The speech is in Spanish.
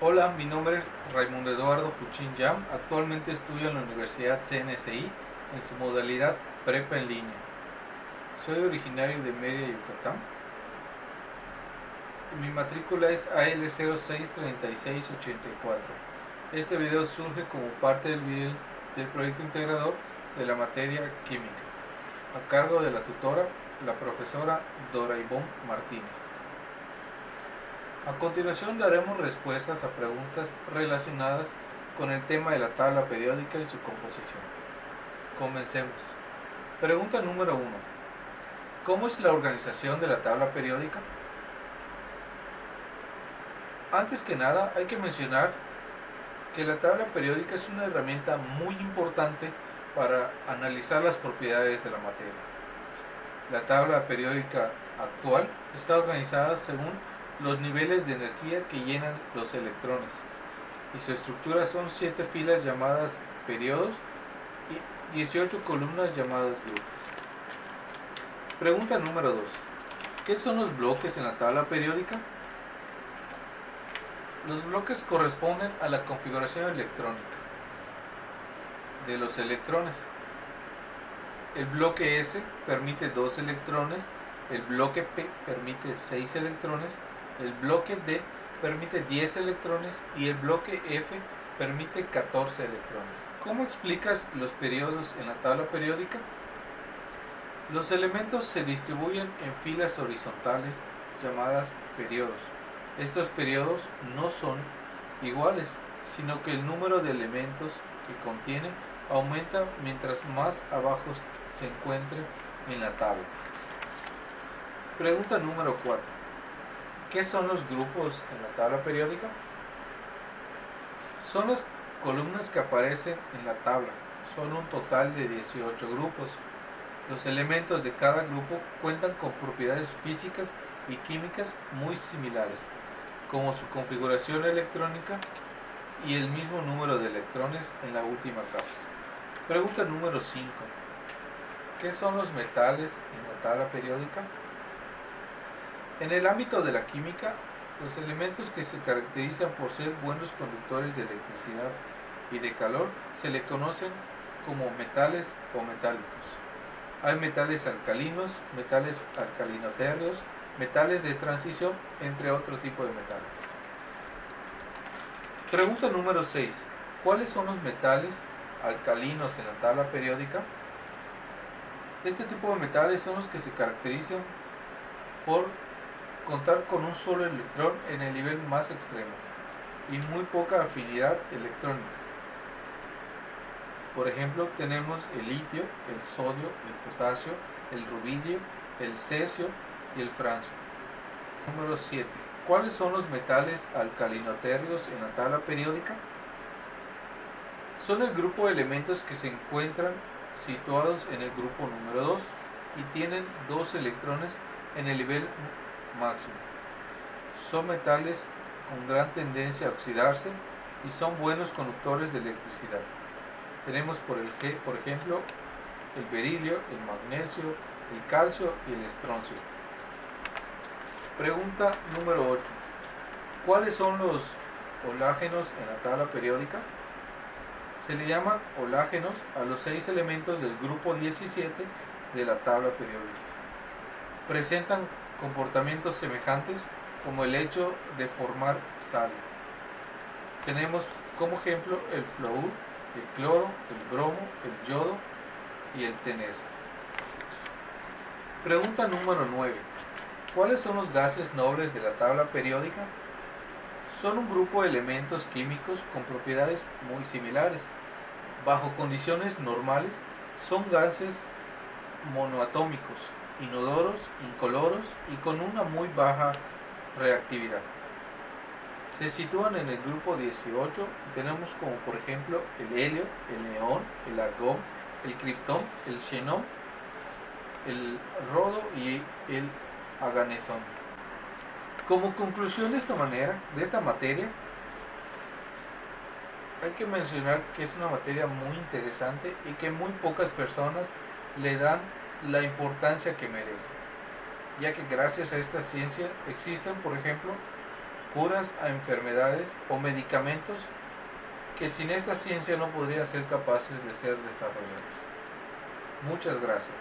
Hola, mi nombre es Raimundo Eduardo Puchín Yam. Actualmente estudio en la Universidad CNSI en su modalidad Prepa en línea. Soy originario de Mérida, Yucatán. Mi matrícula es AL063684. Este video surge como parte del proyecto integrador de la materia química, a cargo de la tutora, la profesora Dora Ivonne Martínez. A continuación daremos respuestas a preguntas relacionadas con el tema de la tabla periódica y su composición. Comencemos. Pregunta número 1. ¿Cómo es la organización de la tabla periódica? Antes que nada, hay que mencionar que la tabla periódica es una herramienta muy importante para analizar las propiedades de la materia. La tabla periódica actual está organizada según los niveles de energía que llenan los electrones, y su estructura son 7 filas llamadas periodos y 18 columnas llamadas grupos. Pregunta número 2. ¿Qué son los bloques en la tabla periódica? Los bloques corresponden a la configuración electrónica de los electrones. El bloque S permite 2 electrones, el bloque P permite 6 electrones, el bloque D permite 10 electrones y el bloque F permite 14 electrones. ¿Cómo explicas los periodos en la tabla periódica? Los elementos se distribuyen en filas horizontales llamadas periodos. Estos periodos no son iguales, sino que el número de elementos que contienen aumenta mientras más abajo se encuentre en la tabla. Pregunta número 4. ¿Qué son los grupos en la tabla periódica? Son las columnas que aparecen en la tabla. Son un total de 18 grupos. Los elementos de cada grupo cuentan con propiedades físicas y químicas muy similares, como su configuración electrónica y el mismo número de electrones en la última capa. Pregunta número 5. ¿Qué son los metales en la tabla periódica? En el ámbito de la química, los elementos que se caracterizan por ser buenos conductores de electricidad y de calor se le conocen como metales o metálicos. Hay metales alcalinos, metales alcalinotérreos, metales de transición, entre otro tipo de metales. Pregunta número 6. ¿Cuáles son los metales alcalinos en la tabla periódica? Este tipo de metales son los que se caracterizan por contar con un solo electrón en el nivel más extremo y muy poca afinidad electrónica. Por ejemplo, tenemos el litio, el sodio, el potasio, el rubidio, el cesio y el francio. Número 7. ¿Cuáles son los metales alcalinotérreos en la tabla periódica? Son el grupo de elementos que se encuentran situados en el grupo número 2 y tienen 2 electrones en el nivel máximo. Son metales con gran tendencia a oxidarse y son buenos conductores de electricidad. Tenemos por ejemplo el berilio, el magnesio, el calcio y el estroncio. Pregunta número 8. ¿Cuáles son los holágenos en la tabla periódica? Se le llaman holágenos a los 6 elementos del grupo 17 de la tabla periódica. Presentan comportamientos semejantes como el hecho de formar sales. Tenemos como ejemplo el flúor, el cloro, el bromo, el yodo y el tenesio. Pregunta número 9. ¿Cuáles son los gases nobles de la tabla periódica? Son un grupo de elementos químicos con propiedades muy similares. Bajo condiciones normales son gases monoatómicos, inodoros, incoloros y con una muy baja reactividad. Se sitúan en el grupo 18 y tenemos como por ejemplo el helio, el neón, el argón, el criptón, el xenón, el rodo y el aganezón. Como conclusión de esta materia, hay que mencionar que es una materia muy interesante y que muy pocas personas le dan la importancia que merece, ya que gracias a esta ciencia existen, por ejemplo, curas a enfermedades o medicamentos que sin esta ciencia no podrían ser capaces de ser desarrollados. Muchas gracias.